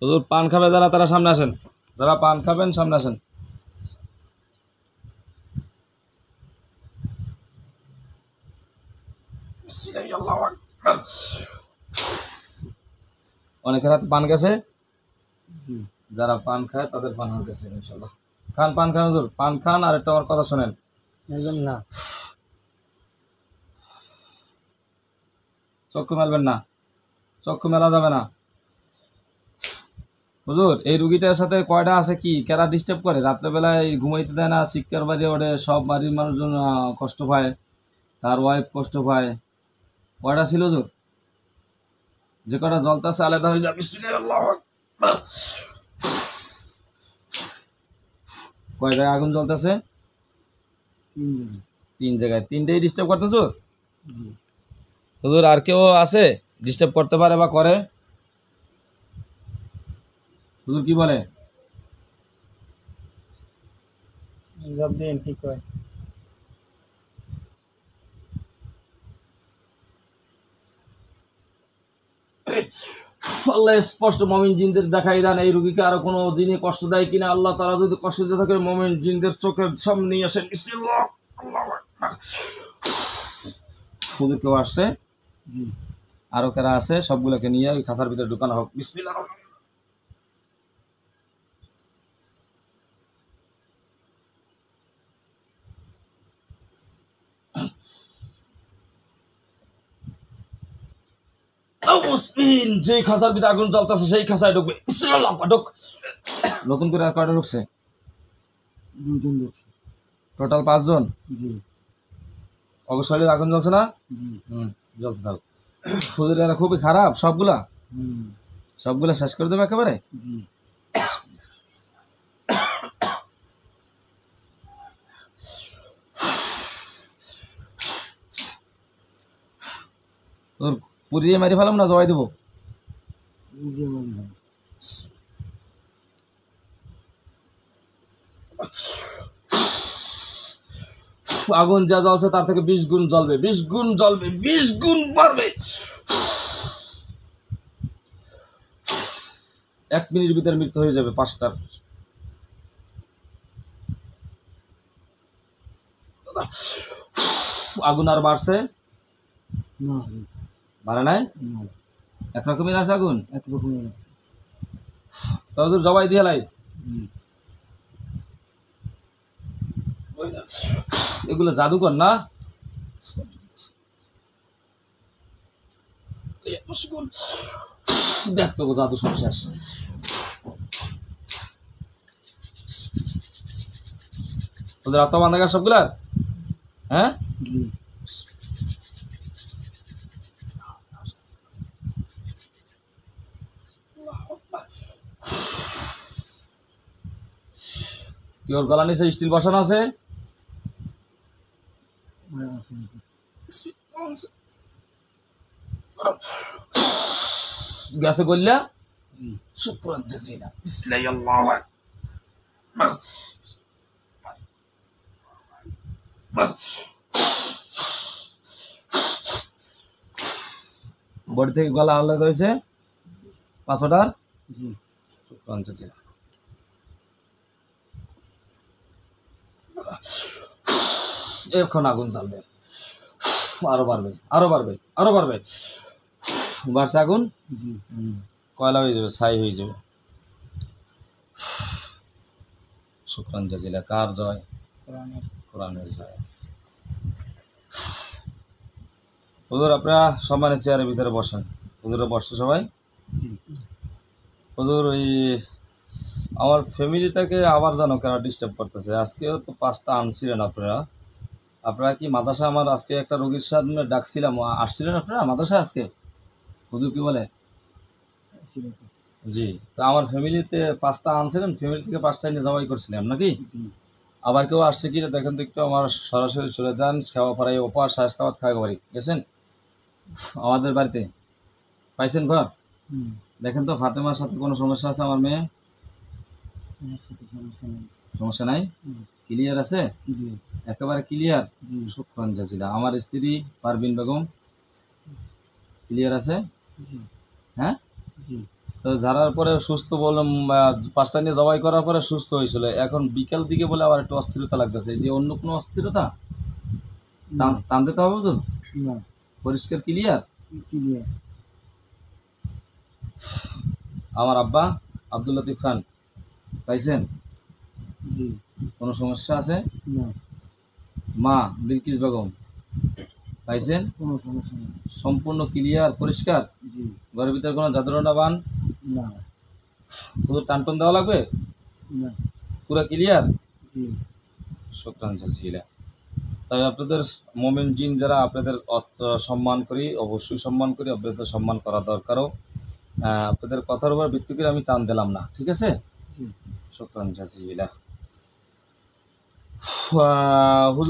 হুজুর পান খাবে যারা তারা সামনে আসেন, যারা পান খাবেন সামনে আসেন। অনেকের হাতে পান গেছে, যারা পান খায় তাদের পান হয়ে গেছে ইনশাল্লাহ। খান, পান খান হুজুর, পান খান। আর একটা আমার কথা শোনেন, না চক্ষু মেলবেন না, চক্ষু মেলা যাবে না হুজুর। এই রুগীটার সাথে কয়টা আছে, কি কেরা ডিস্টার্ব করে, রাত্রেবেলায় ঘুমাইতে দেয় না, চিৎকার বাড়ি ওঠে, সব বাড়ির মানুষজন কষ্ট পায়, তার ওয়াইফ কষ্ট পায়। কয়টা ছিল হুজুর? যে কটা জ্বলতেছে আলাদা হয়ে যাবে। কয় জায়গায় আগুন জ্বলতেছে? 3 জায়গায়, 3টেই ডিস্টার্ব করতে হুজুর। হুজুর আর কেউ আছে ডিস্টার্ব করতে পারে বা করে? হুজুর কি বলে? জব দিন ঠিক হয়। আল্লাহ স্পষ্ট মুমিন জিনদের দেখাই দেন এই রোগীকে আরো কোনো জিনে কষ্ট দেয় কিনা। আল্লাহ তারা যদি কষ্ট দিয়ে থাকে মুমিন জিনদের চোখের সামনে নিয়ে আসেন। বিসমিল্লাহ, আল্লাহু আকবার। হুজুর কেউ আসছে, আরো কারা আছে, সবগুলোকে নিয়ে ওই খাঁচার ভিতরে ঢুকানো হোক। বিসমিল্লাহ। যে খাঁচার ভিতরে আগুন জ্বলতেছে সেই খাঁচায় ঢুকবে। বিসমিল্লাহ, ঢুক। নতুন করে আর কয়টা ঢুকছে? 2 জন ঢুকছে। টোটাল 5 জন। জি অবশ্যই আগুন জ্বলছে না? জ্বলতে থাক। হুজুর এরা খুবই খারাপ সবগুলা, সবগুলা শেষ করে দেবে একেবারে। জি তোর পুড়িয়ে মারি ফেলাম না জবাই দেবো? আগুন যা জ্বলছে তার থেকে 20 গুণ জ্বলবে, 20 গুণ জ্বলবে, 20 গুণ বাড়বে। 1 মিনিটের ভিতরে মৃত্যু হয়ে যাবে 5টার। আগুন আর বাড়ছে? না বাড়ে নাই, না একরকমই আছে আগুন। একরকমই আছে। তো হুজুর জবাই দিয়ে লাই। এগুলো জাদুকর না? দেখ তো জাদু সব শেষ। ওদের আত্মা বান্ধা গেছে সবগুলার। হ্যাঁ জি কি ওর গলা নিচে স্টিল বসানো আছে? গেছে গল্লা। শুকরান জাযীলা। বিসমিল্লাহি আল্লাহু আকবার। বডি থেকে গলা আলাদা হয়েছে 5টার। জি শুকরান জাযীলা। এখন আগুন জ্বলবে, আরো বাড়বে, আরো বাড়বে, আরো বাড়বে। বাড়ছে আগুন, কয়লা হয়ে যাবে, ছাই হয়ে যাবে। শুকরান জাযীলা। কার জয়? কোরআনের জয়। হুজুর আপনারা সম্মানের চেয়ারের ভিতরে বসেন। হুজুরে বসছে সবাই। হুজুর ওই আমার ফ্যামিলিটাকে আবার জানো কেন ডিস্টার্ব করতেছে। আজকেও তো 5টা আনছিলেন আপনারা। আপনারা কি মাদ্রাসা, আমার আজকে একটা রোগীর সামনে ডাকছিলাম, আসছিলেন আপনারা মাদ্রাসা আজকে? হুজুর কি বলে? জি। তো আমার ফ্যামিলিতে 5টা আনছিলেন, ফ্যামিলি থেকে 5টা নিয়ে জবাই করছিলাম নাকি? আবার কেউ আসছে কি দেখেন তো একটু। আমার সরাসরি চলে যান, খাওয়া পড়াই ওপার শায়স্তাবাদ খাওয়া বাড়ি গেছেন আমাদের বাড়িতে, পাইছেন ঘর? দেখেন তো ফাতেমার সাথে কোনো সমস্যা আছে আমার মেয়ে? সমস্যা নাই, ক্লিয়ার আছে, একেবারে ক্লিয়ার। শুকরান জাযীলা। আমার স্ত্রী পারভিন বেগম ক্লিয়ার আছে? হ্যাঁ তো ঝাড়ার পরে সুস্থ বললাম, 5টা নিয়ে জবাই করার পরে সুস্থ হয়েছিল। এখন বিকেল দিকে বলে আবার একটু অস্থিরতা লাগতেছে, যে অন্য কোনো অস্থিরতা টান দিতে হবে তো, না পরিষ্কার ক্লিয়ার। ক্লিয়ার। আমার আব্বা আব্দুল লতিফ খান পাইছেন? জি। কোনো সমস্যা আছে? না মা বিলকিস বেগম পাইছেন? কোনো সমস্যা নেই। সম্পূর্ণ ক্লিয়ার পরিষ্কার। জি। ঘরের ভিতরে কোনো জাদুরনা বান না শুধু টানটন দেওয়া লাগবে, না। পুরো ক্লিয়ার। জি। শুকরান জাজিলা। তাই আপনাদের মোমেন জিন যারা, আপনাদের সম্মান করি, অবশ্যই সম্মান করি, আপনাদের সম্মান করা দরকারও। আপনাদের কথার উপর ভিত্তি করে আমি টান দিলাম না, ঠিক আছে? জি। শুকরান জাজিলা। হুজুর